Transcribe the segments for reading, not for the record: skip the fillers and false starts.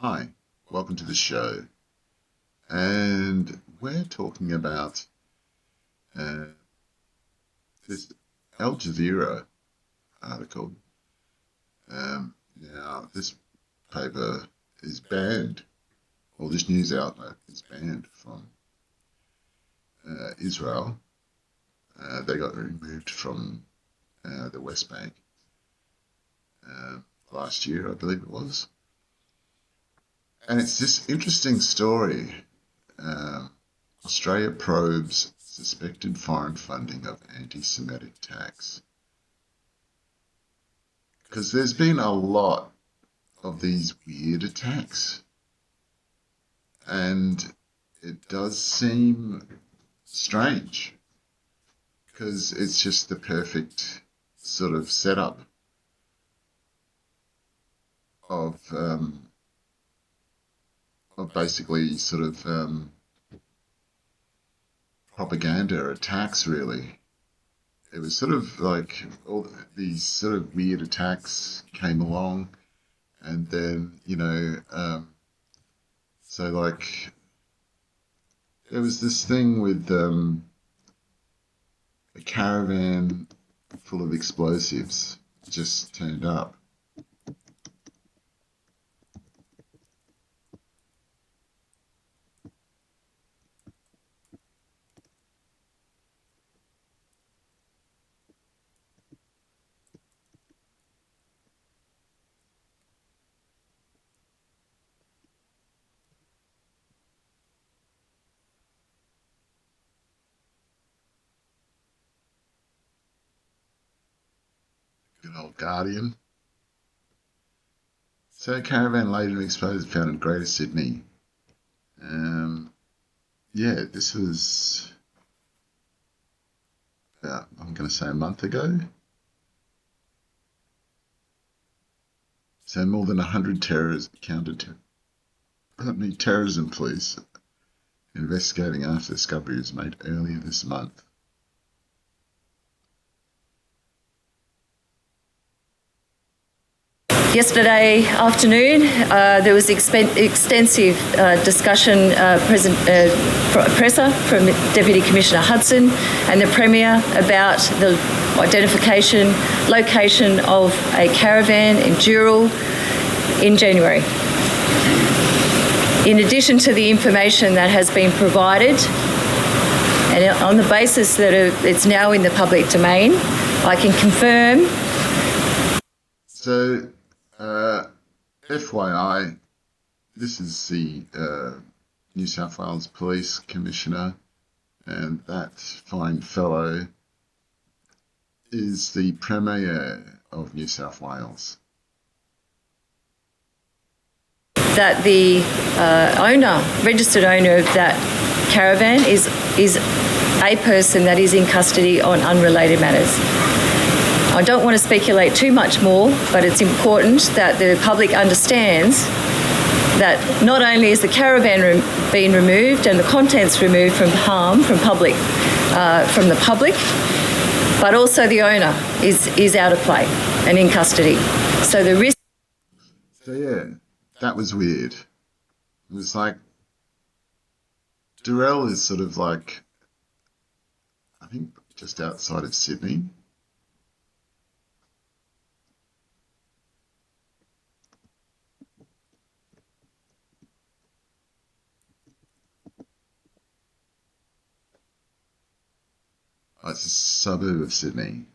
Hi, welcome to the show. And we're talking about uh, this Al Jazeera article. Now, this paper is banned, or this news outlet is banned from Israel. They got removed from the West Bank uh, last year, I believe it was. And it's this interesting story. Um, Australia probes suspected foreign funding of anti-Semitic attacks. Because there's been a lot of these weird attacks, and it does seem strange because it's just the perfect sort of setup of basically sort of propaganda attacks, really. It was sort of like all these sort of weird attacks came along, and then, so like there was this thing with a caravan full of explosives just turned up. Good old Guardian. So a caravan laden with explosives found in Greater Sydney. Yeah, this was about, I'm going to say a month ago. So more than 100 terrorists terrorism police investigating after discovery was made earlier this month. Yesterday afternoon, there was extensive discussion, presser from Deputy Commissioner Hudson and the Premier about the identification, location of a caravan in Dural in January. In addition to the information that has been provided, and on the basis that it's now in the public domain, I can confirm. So, FYI, this is the New South Wales Police Commissioner, and that fine fellow is the Premier of New South Wales. That the registered owner of that caravan is a person that is in custody on unrelated matters. I don't want to speculate too much more, but it's important that the public understands that not only is the caravan being removed and the contents removed from harm from the public, but also the owner is out of play and in custody. So the risk. So yeah, that was weird. It was like Durrell is sort of like, I think, just outside of Sydney. Oh, it's a suburb of Sydney.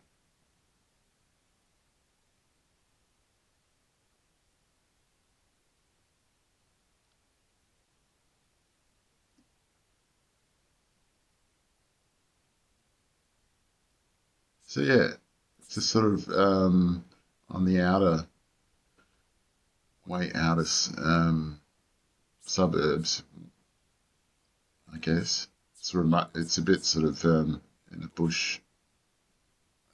So yeah, it's a sort of on the outer suburbs, I guess. It's remote. It's a bit sort of in the bush,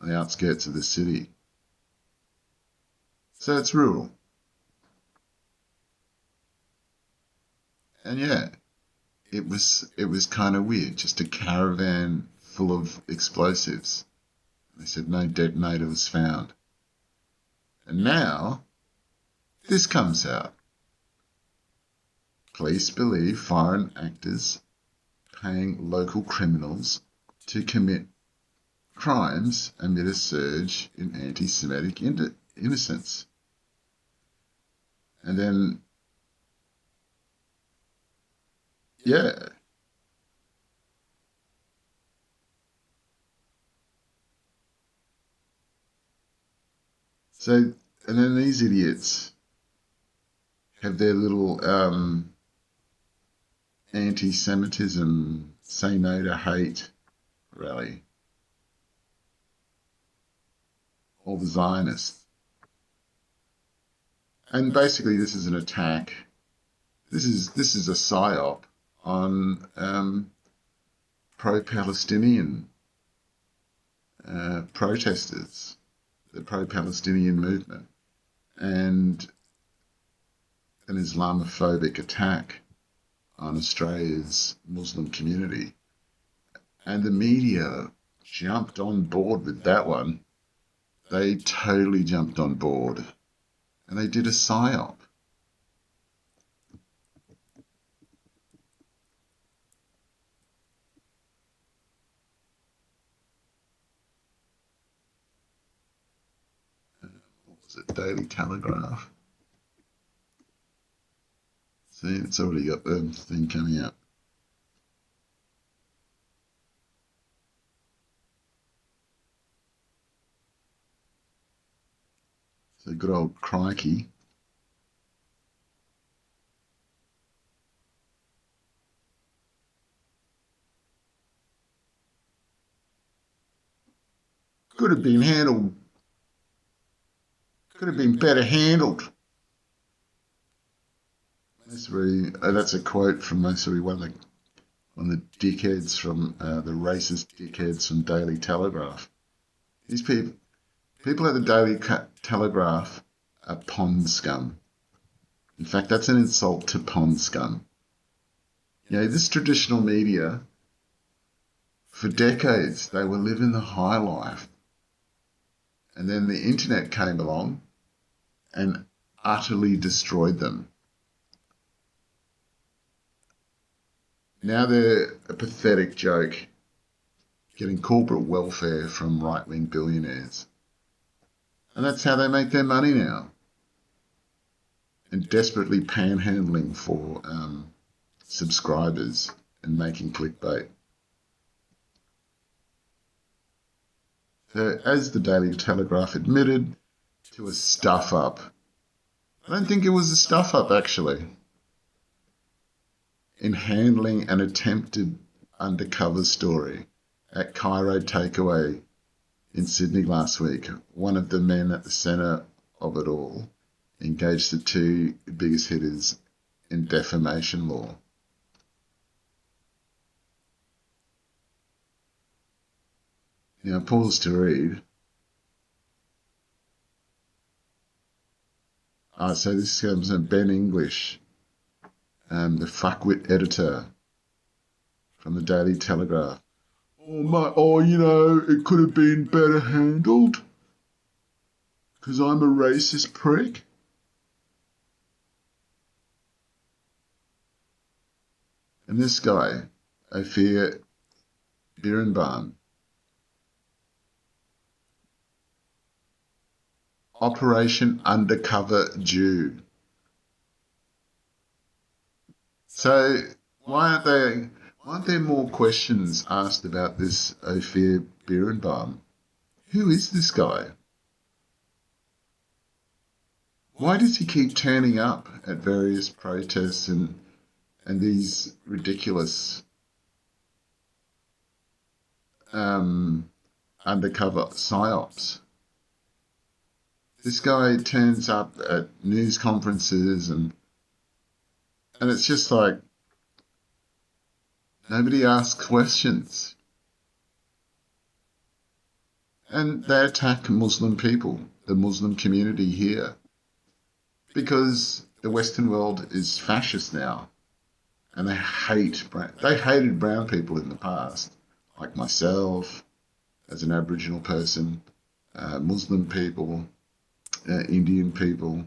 on the outskirts of the city. So it's rural. And yeah, it was kind of weird, just a caravan full of explosives. They said no detonator was found. And now this comes out. police believe foreign actors paying local criminals to commit crimes amid a surge in anti-Semitic innocence. And then, yeah. So, and then these idiots have their little anti-Semitism, say no to hate rally. All the Zionists. And basically this is an attack. This is a psyop on pro-Palestinian protesters, the pro-Palestinian movement, and an Islamophobic attack on Australia's Muslim community. And the media jumped on board with that one. They totally jumped on board. And they did a psyop. What was it? Daily Telegraph. See, it's already got the thing coming up. So good old crikey. Could have been handled. Could have been better handled. That's a quote from Massery, one of the dickheads from the racist dickheads from Daily Telegraph. These people at the Daily Telegraph are pond scum. In fact, that's an insult to pond scum. You know, this traditional media, for decades, they were living the high life. And then the internet came along and utterly destroyed them. Now they're a pathetic joke, getting corporate welfare from right-wing billionaires. And that's how they make their money now. And desperately panhandling for subscribers and making clickbait. So, as the Daily Telegraph admitted to a stuff-up, I don't think it was a stuff-up actually, in handling an attempted undercover story at Cairo Takeaway in Sydney last week. One of the men at the centre of it all engaged the two biggest hitters in defamation law. Now, pause to read. So this comes from Ben English, the fuckwit editor from the Daily Telegraph. It could have been better handled because I'm a racist prick. And this guy, Ophir Birnbaum, Operation Undercover Jew. So why aren't there more questions asked about this Ophir Birnbaum? Who is this guy? Why does he keep turning up at various protests and these ridiculous undercover psyops? This guy turns up at news conferences and it's just like nobody asks questions. And they attack Muslim people, the Muslim community here, because the Western world is fascist now. And they hated brown people in the past, like myself, as an Aboriginal person, Muslim people, Indian people,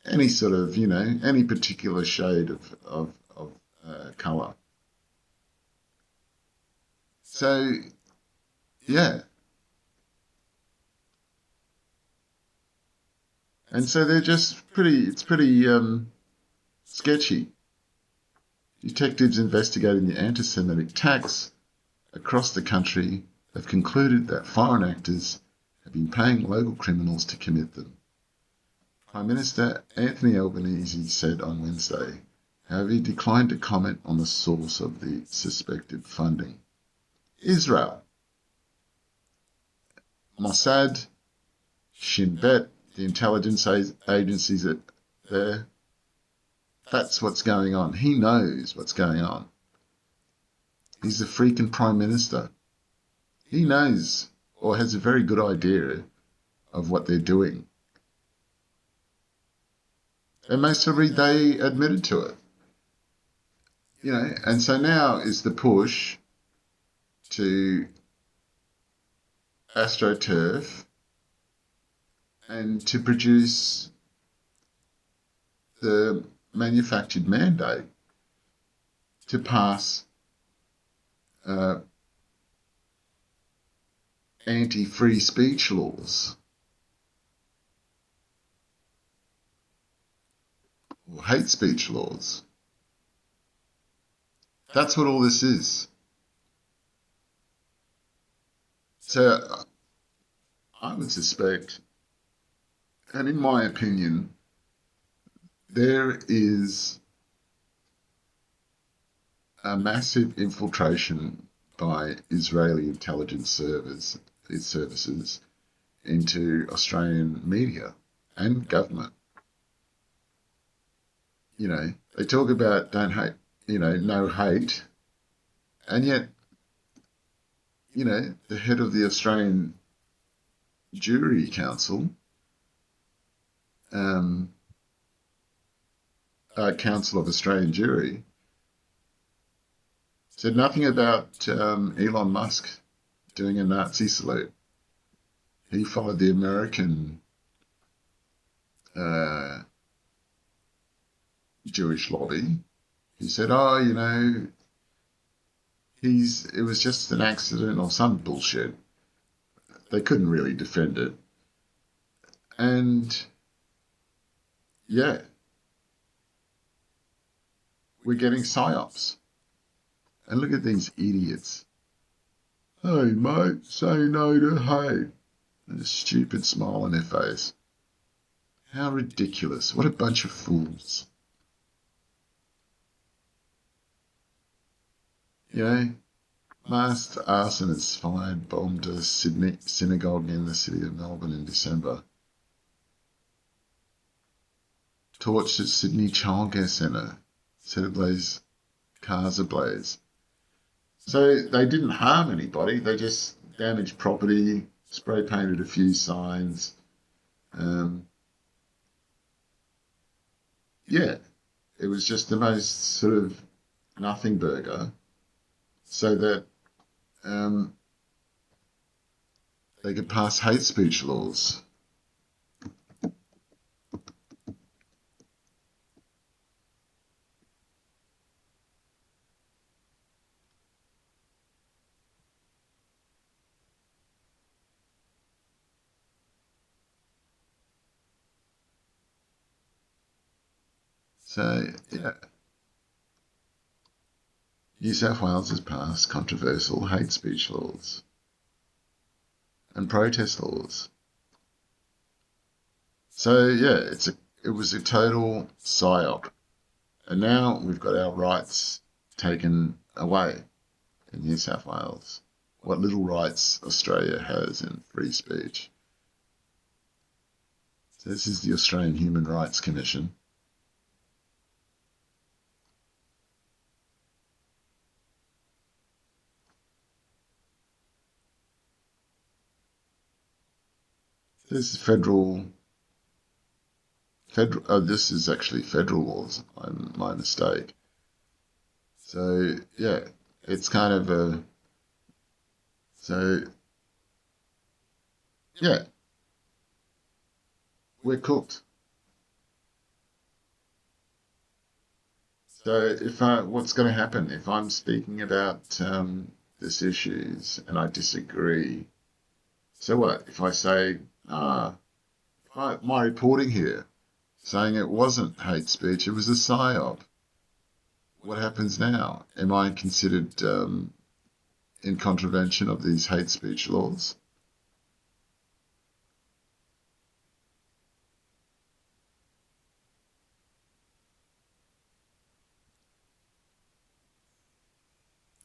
any sort of, any particular shade colour. So, yeah. And so they're just it's pretty sketchy. Detectives investigating the anti-Semitic attacks across the country have concluded that foreign actors have been paying local criminals to commit them. Prime Minister Anthony Albanese said on Wednesday, however, he declined to comment on the source of the suspected funding. Israel, Mossad, Shin Bet, the intelligence agencies there, that's what's going on. He knows what's going on. He's the freaking Prime Minister. He knows or has a very good idea of what they're doing. And most probably they admitted to it. And so now is the push to AstroTurf and to produce the manufactured mandate to pass anti-free speech laws or hate speech laws. That's what all this is. So I would suspect, and in my opinion, there is a massive infiltration by Israeli intelligence services into Australian media and government. They talk about don't hate, no hate, and yet, the head of the Australian Jury Council, Council of Australian Jury, said nothing about Elon Musk doing a Nazi salute. He followed the American Jewish lobby. He said, it was just an accident or some bullshit. They couldn't really defend it. And yeah, we're getting psyops. And look at these idiots. Hey, mate, say no to hate. And a stupid smile on their face. How ridiculous. What a bunch of fools. Masked arsonists bombed a Sydney synagogue in the city of Melbourne in December. Torched at Sydney Childcare Centre. Set ablaze, cars ablaze. So they didn't harm anybody. They just damaged property, spray painted a few signs. It was just the most sort of nothing burger, so that they could pass hate speech laws. So, yeah. New South Wales has passed controversial hate speech laws and protest laws. So, yeah, it was a total psyop. And now we've got our rights taken away in New South Wales. What little rights Australia has in free speech. So this is the Australian Human Rights Commission. This is this is actually federal laws. My mistake. So yeah, it's kind of yeah, we're cooked. So what's going to happen if I'm speaking about this issues and I disagree? So what if I say, my reporting here saying it wasn't hate speech, it was a psyop? What happens now? Am I considered in contravention of these hate speech laws?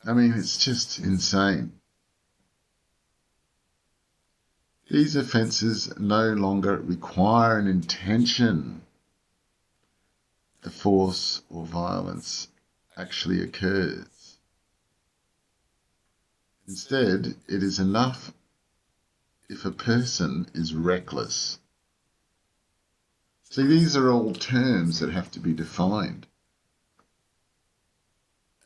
I mean, it's just insane. These offences no longer require an intention. The force or violence actually occurs. Instead, it is enough if a person is reckless. See, these are all terms that have to be defined.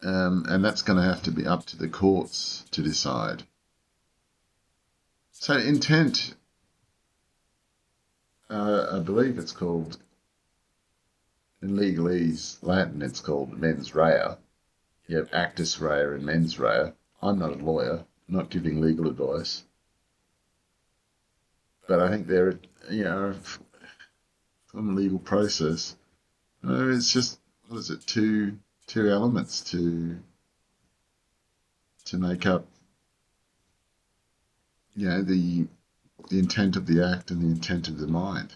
And that's going to have to be up to the courts to decide. So intent, I believe it's called, in legalese Latin, it's called mens rea. You have actus rea and mens rea. I'm not a lawyer, I'm not giving legal advice. But I think they're, from a legal process, it's just, what is it, two elements to make up, the intent of the act and the intent of the mind.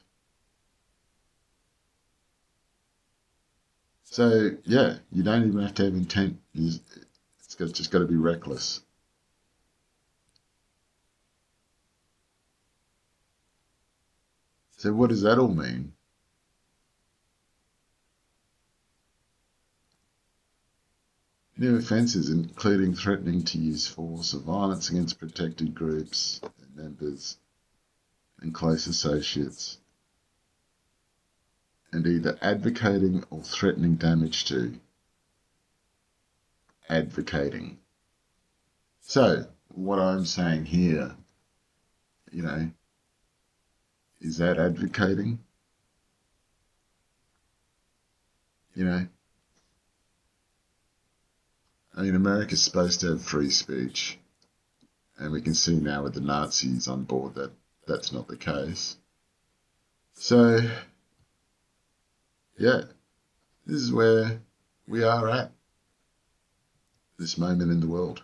So yeah, you don't even have to have intent. Just got to be reckless. So what does that all mean? New offences, including threatening to use force or violence against protected groups, their members, and close associates, and either advocating or threatening damage to. Advocating. So what I'm saying here, is that advocating? I mean, America's supposed to have free speech, and we can see now with the Nazis on board that that's not the case. So, yeah, this is where we are at this moment in the world.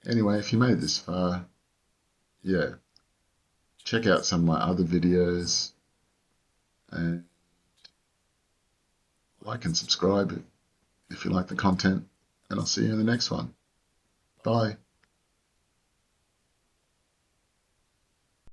Anyway, if you made it this far, yeah, check out some of my other videos and like and subscribe if you like the content, and I'll see you in the next one. Bye.